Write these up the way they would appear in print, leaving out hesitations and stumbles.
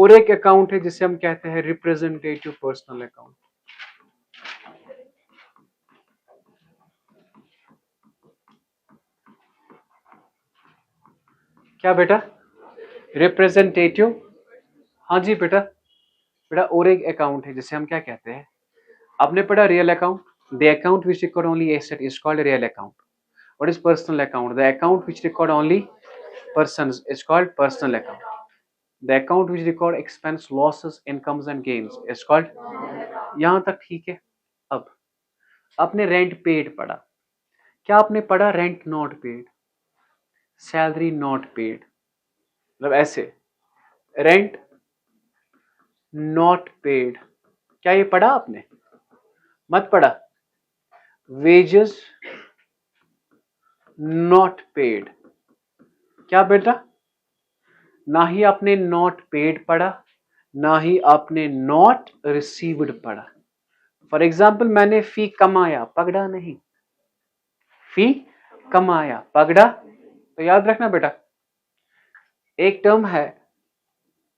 और एक अकाउंट है जिसे हम कहते हैं रिप्रेजेंटेटिव पर्सनल अकाउंट। क्या बेटा? रिप्रेजेंटेटिव। हाँ जी बेटा। बेटा और एक अकाउंट है जिसे हम क्या कहते हैं, आपने पढ़ा real account, the account which record only asset is called real account. What is personal account? The account which record only persons is called personal account. The account which record expense losses incomes and gains is called. यहां तक ठीक है। अब आपने rent paid पढ़ा, क्या आपने पढ़ा rent not paid, salary not paid, मतलब ऐसे रेंट नॉट पेड, क्या ये पढ़ा आपने? मत पढ़ा। वेजेस नॉट पेड, क्या बेटा? ना ही आपने नॉट पेड पढ़ा, ना ही आपने नॉट रिसीव्ड पढ़ा। फॉर एग्जाम्पल मैंने फी कमाया, पगड़ा नहीं, फी कमाया पगड़ा। तो याद रखना बेटा, एक टर्म है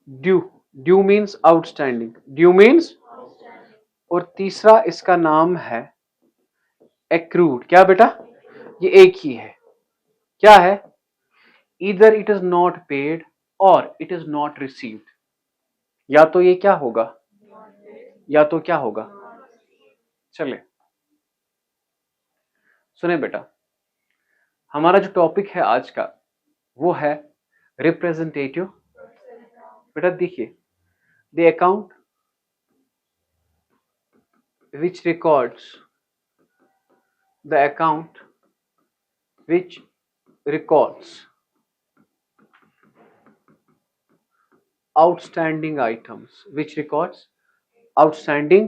due, due means outstanding, due means, और तीसरा इसका नाम है एक्रूड। क्या बेटा? ये एक ही है। क्या है? Either it is not paid और इट इज नॉट रिसीव्ड। या तो ये क्या होगा, या तो क्या होगा। चले सुने बेटा, हमारा जो टॉपिक है आज का वो है रिप्रेजेंटेटिव। बेटा देखिए, the account which records, the account which records outstanding items, which records outstanding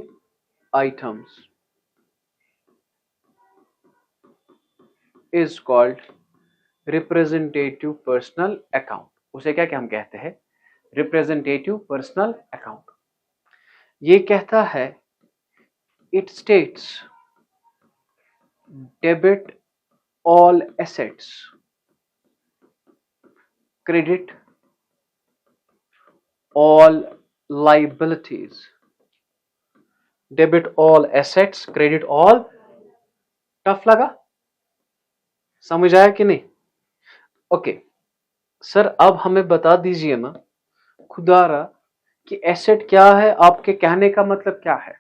items is called representative personal account। उसे क्या क्या हम कहते हैं? representative personal account। ये कहता है it states debit all assets, credit all liabilities, debit all assets, credit all। Tough लगा? समझ आया कि नहीं? ओके सर, अब हमें बता दीजिए ना खुदारा कि एसेट क्या है, आपके कहने का मतलब क्या है?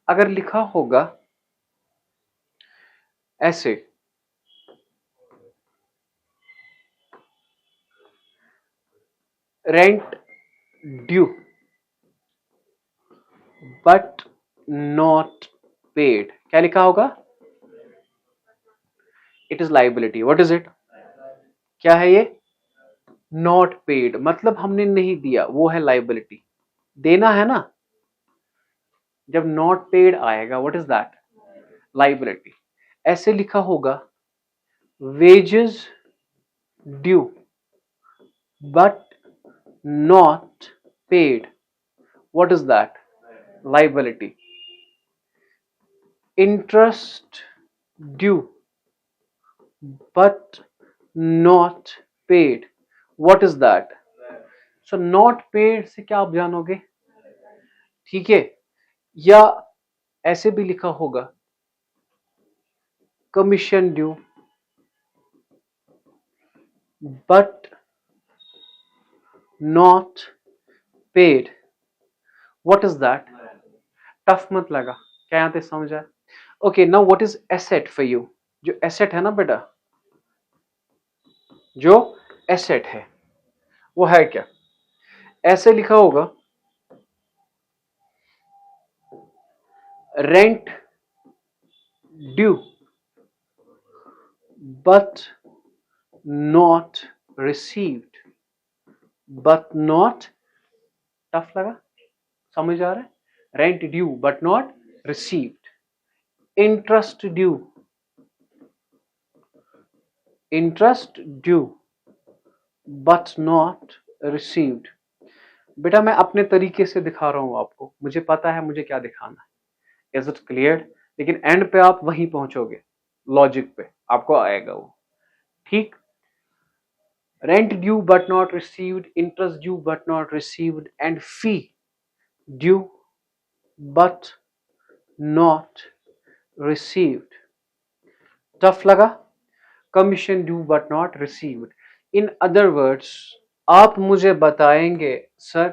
अगर लिखा होगा ऐसे, rent due but not paid, क्या लिखा होगा? It is liability. What is it? क्या है ये? नॉट पेड, मतलब हमने नहीं दिया, वो है लाइबिलिटी। देना है ना, जब नॉट पेड आएगा व्हाट इज दैट? लाइबिलिटी। ऐसे लिखा होगा wages due but not paid, what is that? Liability. Interest due but not paid, what is that? So not paid से क्या आप जानोगे? ठीक है, या ऐसे भी लिखा होगा commission due but not paid, what is that? Tough मत लगा, क्या यहाँ पे समझ आया? Okay now what is asset for you? जो एसेट है ना बेटा, जो एसेट है वो है क्या? ऐसे लिखा होगा rent due but not received, but not, tough लगा? समझ आ रहा है? Rent due but not received, interest due, interest due but not received. बेटा मैं अपने तरीके से दिखा रहा हूं आपको, मुझे पता है मुझे क्या दिखाना है। Is it clear? लेकिन एंड पे आप वहीं पहुंचोगे, लॉजिक पे आपको आएगा वो। ठीक, rent due but not received, interest due but not received, and fee due but not received. Tough लगा? Commission due but not received. In other words, आप मुझे बताएंगे सर,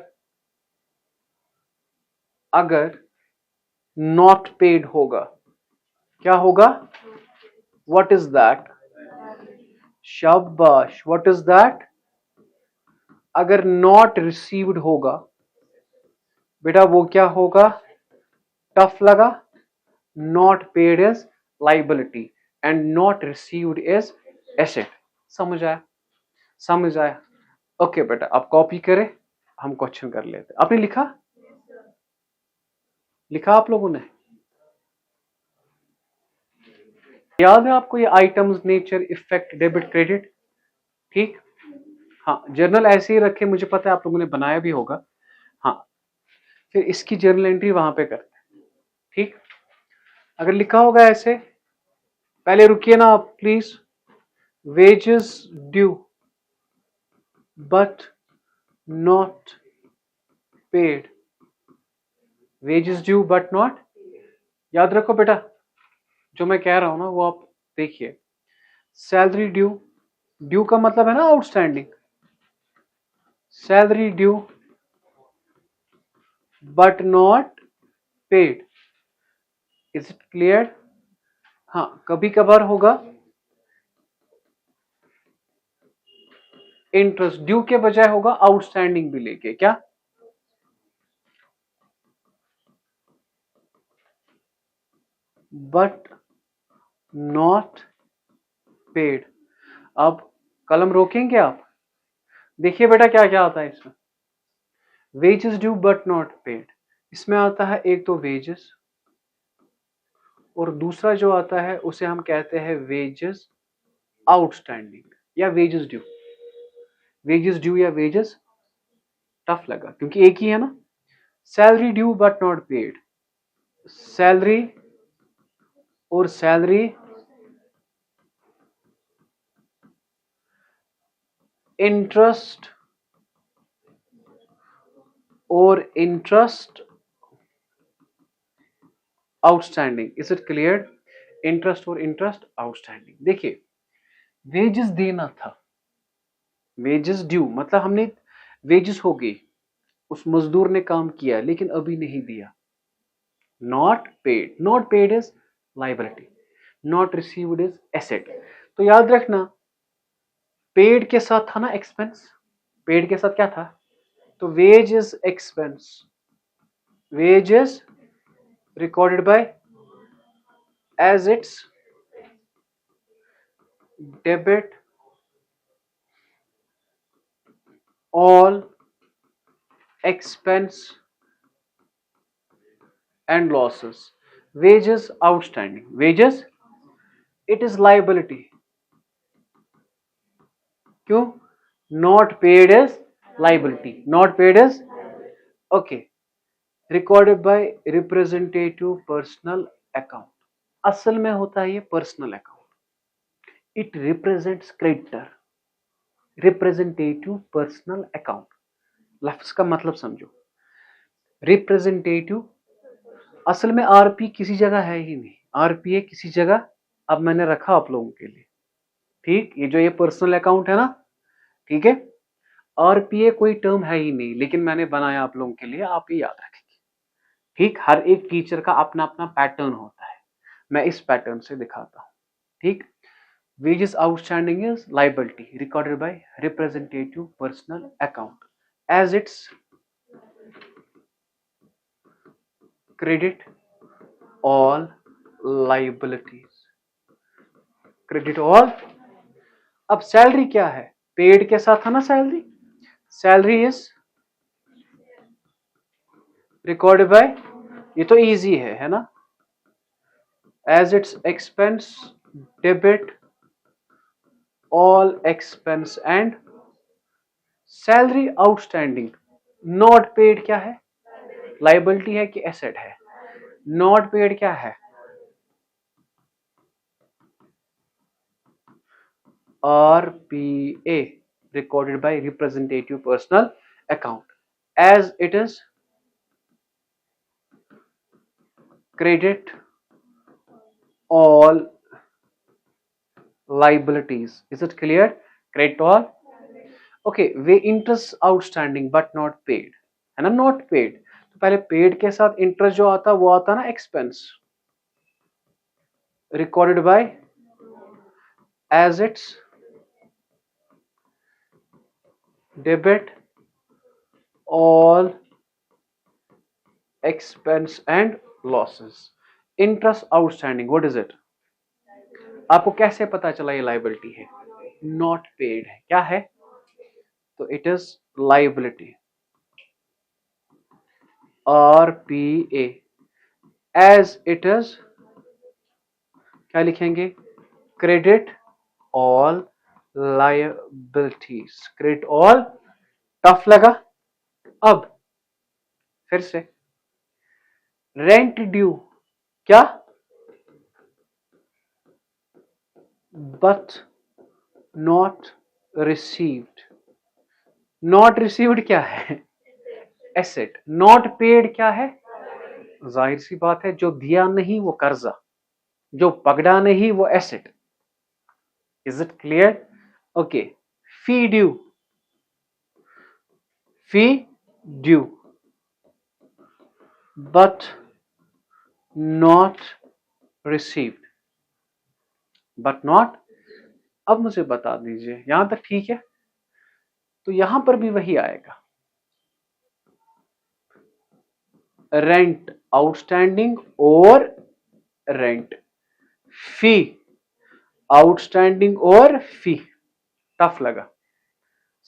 अगर नॉट पेड होगा क्या होगा? What is that? शाबाश. What is that? अगर नॉट रिसीव्ड होगा बेटा वो क्या होगा? टफ लगा? Not paid is liability and not received is asset. समझ आया? समझ आया? ओके बेटा, आप कॉपी करें, हम क्वेश्चन कर लेते. आपने लिखा? लिखा आप लोगों ने? याद है आपको ये items, nature, effect, debit, credit? ठीक. हाँ, जर्नल ऐसे ही रखे, मुझे पता है आप लोगों ने बनाया भी होगा. हाँ, फिर इसकी जर्नल एंट्री वहां पे करते हैं. ठीक. अगर लिखा होगा ऐसे, पहले रुकिए ना आप please. Wages due but not paid. Wages due but not. याद रखो बेटा, जो मैं कह रहा हूं ना वो आप देखिए. सैलरी ड्यू, ड्यू का मतलब है ना outstanding. Salary due but not paid. Is it clear? हाँ, कभी कभार होगा इंटरेस्ट ड्यू के बजाय होगा आउटस्टैंडिंग भी लेके. क्या? But not paid. अब कलम रोकेंगे आप? देखिए बेटा क्या क्या आता है इसमें. Wages due but not paid, इसमें आता है एक तो वेजेस, और दूसरा जो आता है उसे हम कहते हैं वेजेस आउटस्टैंडिंग या वेजेस ड्यू. वेजेस ड्यू या वेजेस, टफ लगा क्योंकि एक ही है ना. Salary due but not paid, salary और सैलरी इंटरेस्ट और interest outstanding. Is it clear? Interest और इंटरेस्ट आउटस्टैंडिंग. देखिए, वेजेस देना था, वेजेस ड्यू मतलब हमने वेजेस हो गई, उस मजदूर ने काम किया लेकिन अभी नहीं दिया. Not paid, not paid is liability, not received is asset. तो याद रखना, पेड के साथ था ना एक्सपेंस. पेड के साथ क्या था? तो wage is expense, wage is recorded by as its debit all expense and losses. Wages outstanding, wages it is liability. क्यों? not paid is liability, not paid is okay. Recorded by representative personal account. असल में होता है ये personal account. It represents creditor. Representative personal account, लफ्ज का मतलब समझो. रिप्रेजेंटेटिव, असल में आरपी किसी जगह है ही नहीं. आरपीए किसी जगह अब मैंने रखा आप लोगों के लिए. ठीक, ये जो ये पर्सनल अकाउंट है ना, ठीक है, आरपीए कोई टर्म है ही नहीं, लेकिन मैंने बनाया आप लोगों के लिए, आप ये याद रखेंगे. ठीक, हर एक टीचर का अपना अपना पैटर्न होता है, मैं इस पैटर्न से दिखाता हूं. ठीक. wages outstanding is liability recorded by representative personal account as its credit all liabilities. credit all. अब सैलरी क्या है? पेड के साथ है ना salary. Salary is recorded by, ये तो इजी है ना, as it's expense debit all expense and salary outstanding. not paid क्या है? liability है कि asset है? not paid क्या है? RPA recorded by representative personal account as it is credit all liabilities. Is it clear? Credit all. Okay, way interest outstanding but not paid है ना, not paid. तो पहले paid के साथ interest जो आता वो आता ना expense recorded by as its debit all expense and losses. Interest outstanding, what is it? आपको कैसे पता चला ये liability है? Not paid है, क्या है? तो it is liability. RPA as it is क्या लिखेंगे? Credit all liabilities. Credit all. Tough लगा? अब फिर से रेंट ड्यू क्या? But not received. Not received क्या है? एसेट. नॉट पेड क्या है? जाहिर सी बात है, जो दिया नहीं वो कर्जा, जो पकड़ा नहीं वो asset. Is it clear? Okay. Fee due. Fee due but not received. but not. अब मुझे बता दीजिए यहां तक ठीक है? तो यहां पर भी वही आएगा. रेंट आउटस्टैंडिंग और रेंट. फी आउटस्टैंडिंग और फी. टफ लगा?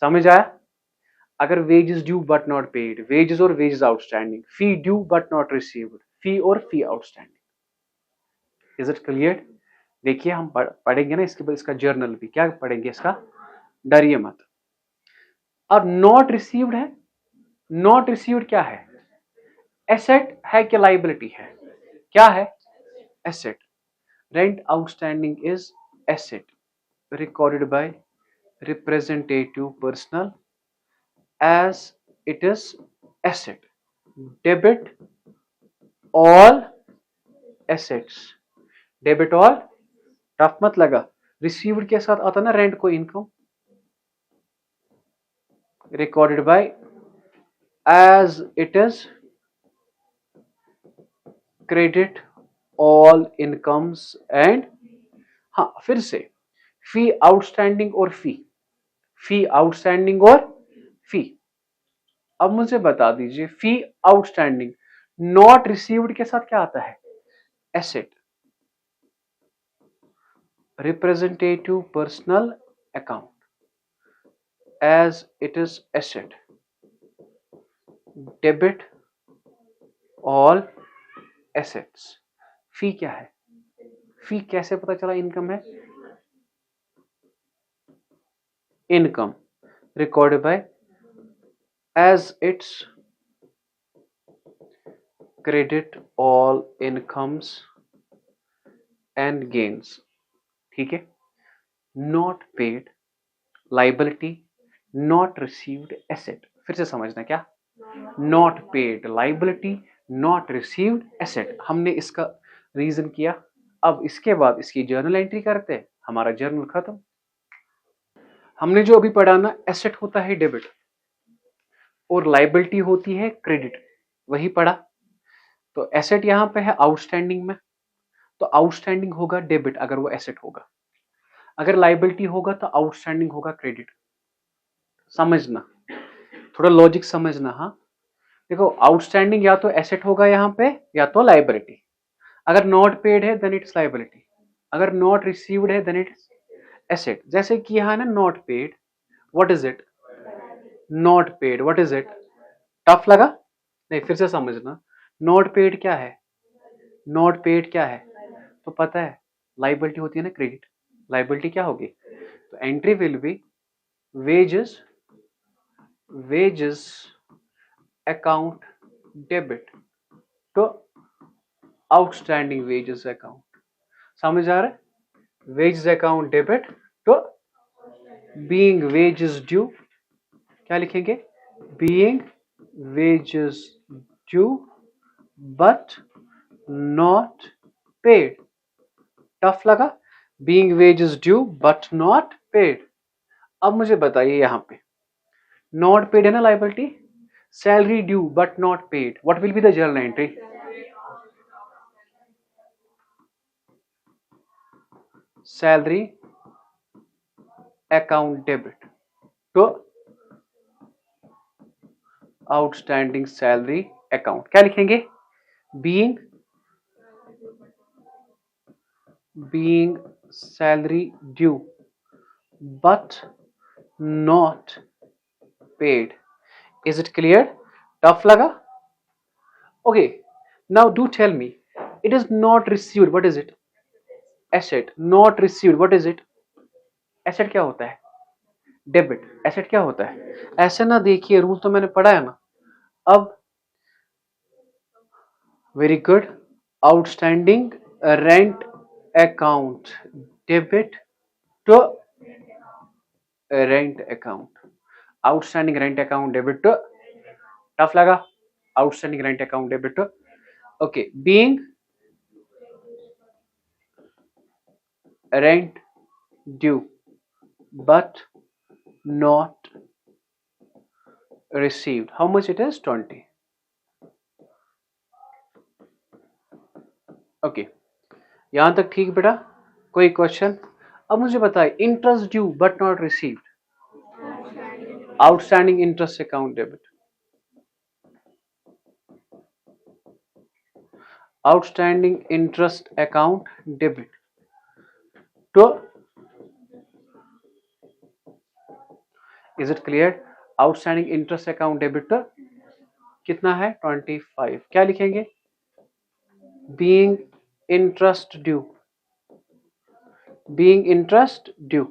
समझ आया? अगर wages due but not paid, wages और wages outstanding, fee due but not received, fee और fee outstanding. Is it clear? देखिए हम पढ़ेंगे ना इसके बाद इसका जर्नल भी. क्या पढ़ेंगे इसका? डरिए मत. अब नॉट रिसीव्ड है. नॉट रिसीव्ड क्या है? एसेट है कि लाइबिलिटी है? क्या है? Asset. Rent outstanding is asset recorded by representative personal as it is asset. Debit all assets. Debit all. Tough मत लगा? रिसीव्ड के साथ आता ना रेंट को income. Recorded by as it is credit all incomes and. हाँ फिर से फी आउटस्टैंडिंग और फी. फी आउटस्टैंडिंग और फी. अब मुझे बता दीजिए फी आउटस्टैंडिंग नॉट रिसीव्ड के साथ क्या आता है? Asset. Representative personal account as it is asset. Debit all assets. Fee क्या है? फी कैसे पता चला इनकम है? Income recorded by as its credit all incomes and gains. ठीक है? Not paid liability, not received asset. फिर से समझना क्या? Not paid liability, not received asset. हमने इसका रीजन किया. अब इसके बाद इसकी जर्नल एंट्री करते हैं. हमारा जर्नल खत्म. हमने जो अभी पढ़ा ना, एसेट होता है डेबिट और लाइबिलिटी होती है क्रेडिट, वही पढ़ा. तो एसेट यहां पे है आउटस्टैंडिंग में, तो आउटस्टैंडिंग होगा डेबिट अगर वो एसेट होगा. अगर लाइबिलिटी होगा तो आउटस्टैंडिंग होगा क्रेडिट. समझना, थोड़ा लॉजिक समझना. हाँ देखो, आउटस्टैंडिंग या तो एसेट होगा यहां पे या तो लाइबिलिटी. अगर नॉट पेड है देन इट्स लाइबिलिटी. अगर नॉट रिसीव्ड है देन इट्स एसेट. जैसे कि यहां है ना not paid, what is it? Not paid. What is it? Tough लगा? नहीं, फिर से समझना. नॉट पेड क्या है? नॉट पेड क्या है? तो पता है लाइबिलिटी होती है ना क्रेडिट. लाइबिलिटी क्या होगी? तो entry will be wages, wages account debit to outstanding wages account. समझ आ रहा है? Wages account debit to being wages due, क्या लिखेंगे? Being wages due but not paid. Tough लगा? Being wages due but not paid. अब मुझे बताइए यहां पे नॉट पेड है ना liability, salary due but not paid, what will be the journal entry? Salary account debit to outstanding salary account, क्या लिखेंगे? Being salary due but not paid. Is it clear? Tough लगा? Okay, now do tell me, it is not received, what is it? Asset. Not received, what is it? Asset क्या होता है? Debit. Asset क्या होता है? ऐसे ना देखिए, रूल तो मैंने पढ़ा है ना। अब very good, outstanding rent account debit to rent account, outstanding rent account debit to, tough लगा? Outstanding rent account debit to, okay, being rent due but not received, how much it is? 20. Okay, यहां तक ठीक बेटा? कोई question? अब मुझे बताए interest due but not received, outstanding interest account debit, outstanding interest account debit to, is it clear? Outstanding interest account debit to कितना है? 25। क्या लिखेंगे? Being interest due, being interest due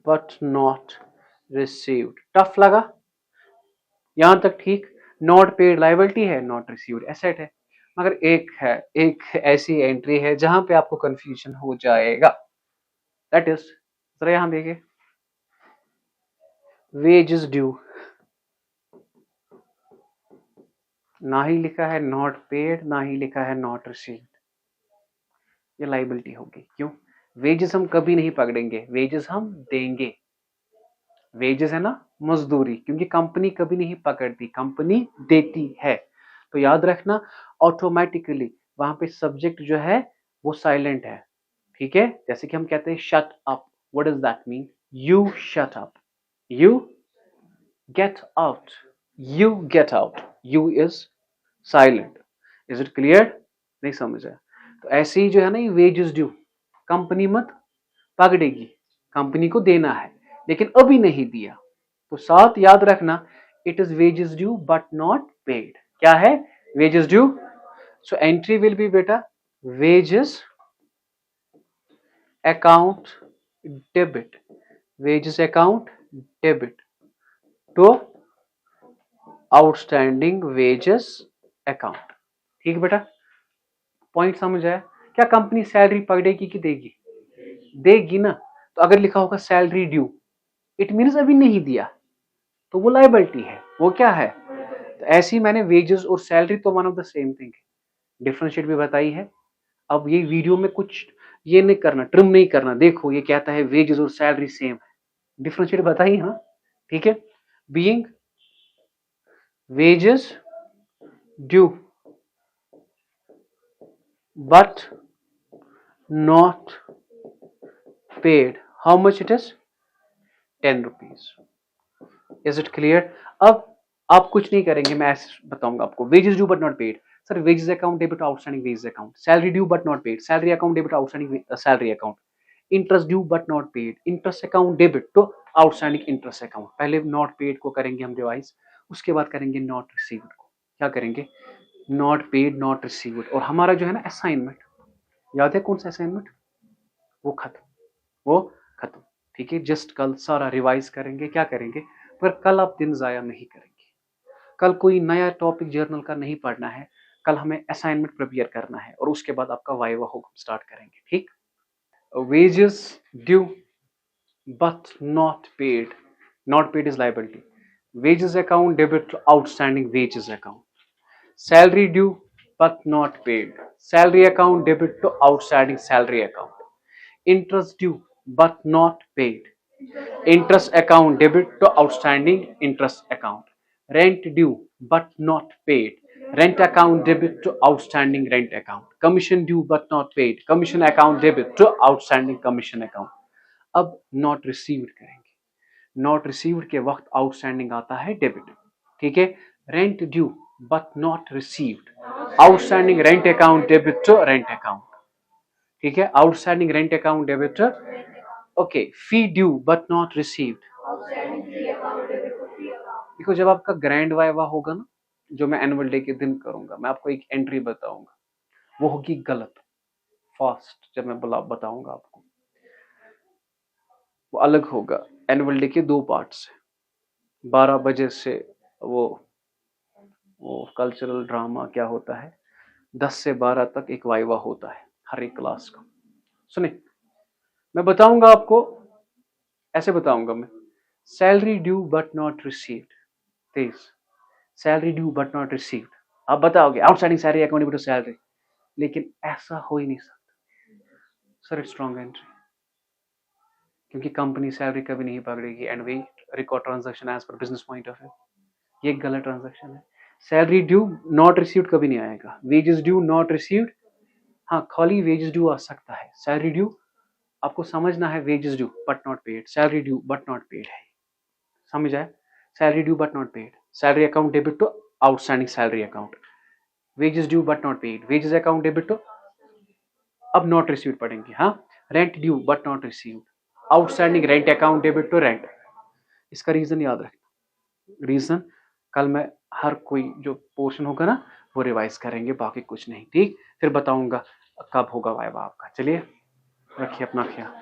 but not received। Tough लगा? यहां तक ठीक? Not paid liability है, not received asset है, मगर एक ऐसी एंट्री है जहां पे आपको कंफ्यूजन हो जाएगा, दैट इज, जरा यहां देखिए, वेजेस ड्यू, ना ही लिखा है नॉट पेड, ना ही लिखा है नॉट रिसीव्ड, ये लायबिलिटी होगी। क्यों? वेजेस हम कभी नहीं पकड़ेंगे, वेजेस हम देंगे। वेजेस है ना, मजदूरी, क्योंकि कंपनी कभी नहीं पकड़ती, कंपनी देती है। तो याद रखना, ऑटोमेटिकली वहां पे सब्जेक्ट जो है वो साइलेंट है, ठीक है? जैसे कि हम कहते हैं shut up, what does that mean? You shut up, you get out, you get out, you is silent. Is it clear? नहीं समझ आया? तो ऐसे ही जो है ना, ये वेजेस ड्यू कंपनी मत पकड़ेगी, कंपनी को देना है लेकिन अभी नहीं दिया, तो साथ याद रखना, it is wages due but not paid. क्या है? Wages due. So entry will be बेटा wages account debit, wages account debit to outstanding wages account. ठीक बेटा? पॉइंट समझ आया? क्या कंपनी सैलरी पकड़ेगी कि देगी? देगी ना। तो अगर लिखा होगा सैलरी ड्यू, इट मीन्स अभी नहीं दिया, तो वो लायबिलिटी है। वो क्या है? तो ऐसी मैंने वेजेस और सैलरी तो one of the same thing है, डिफरेंशिएट भी बताई है। अब ये वीडियो में कुछ ये नहीं करना, ट्रिम नहीं करना, देखो ये कहता है वेजेस और सैलरी सेम है, डिफरेंशिएट बताई है ना, ठीक है? Being wages due but not paid, how much it is? 10 rupees. Is it clear? अब आप कुछ नहीं करेंगे, मैं ऐसे बताऊंगा आपको, wages due but not paid, sir wages account debit outstanding wages account, salary due but not paid, salary account debit outstanding salary account, interest due but not paid, interest account debit to outstanding interest account. पहले not paid को करेंगे हम revise, उसके बाद करेंगे not received को। क्या करेंगे? नॉट पेड, नॉट रिसीव्ड, और हमारा जो है ना असाइनमेंट, याद है कौन सा असाइनमेंट? वो खत्म, वो खत्म, ठीक है? जस्ट कल सारा रिवाइज करेंगे, क्या करेंगे, पर कल आप दिन जाया नहीं करेंगे, कल कोई नया टॉपिक जर्नल का नहीं पढ़ना है, कल हमें असाइनमेंट प्रिपेयर करना है और उसके बाद आपका वाइवा होगा, स्टार्ट करेंगे, ठीक? wages due but not paid. Not paid is liability. Wages account debit to outstanding wages account. Salary due but not paid. Salary account debit to outstanding salary account. Interest due but not paid. Interest account debit to outstanding interest account. Rent due but not paid. Rent account debit to outstanding rent account. Commission due but not paid. Commission account debit to outstanding commission account. अब not received करेंगे. Not received के वक्त outstanding आता है debit. ठीक है. Rent due but not received. Outstanding rent account debit to rent account. ठीक है. Outstanding rent account debit to. Okay. Fee due but not received. देखो जब आपका ग्रैंड वाइवा होगा ना, जो मैं एनुअल डे के दिन करूंगा, मैं आपको एक एंट्री बताऊंगा, वो होगी गलत. फास्ट जब मैं बताऊंगा आपको, वो अलग होगा. एनुअल डे के 2 पार्ट्स है. 12 बजे से वो कल्चरल ड्रामा क्या होता है, 10 से 12 तक एक वाइवा होता है हर एक क्लास का. सुने, मैं बताऊंगा आपको, ऐसे बताऊंगा मैं. Salary due but not received. तेज. Salary due but not received. आप बताओगे outstanding salary account to salary, लेकिन ऐसा हो ही नहीं सकता सर. इट्स स्ट्रॉन्ग एंट्री, क्योंकि कंपनी सैलरी कभी नहीं पकड़ेगी and we record transaction as per business point of view. ये गलत ट्रांजैक्शन है. सैलरी ड्यू नॉट रिसीव्ड कभी नहीं आएगा. वेजेस ड्यू नॉट रिसीव्ड, हाँ खाली वेजेस ड्यू आ सकता है. सैलरी ड्यू आपको समझना है, wages due but not paid. Salary due but not paid है, समझ आए. Salary due but not paid. Salary account debit to outstanding salary account. Wages due but not paid. Wages account debit to, अब not received पढ़ेंगे. हाँ. Rent due but not received. Outstanding rent account debit to rent. इसका reason याद रखना. Reason कल मैं हर कोई जो पोर्शन होगा ना वो रिवाइज करेंगे, बाकी कुछ नहीं. ठीक. फिर बताऊंगा कब होगा वाइवा आपका. चलिए, रखिए अपना ख्याल.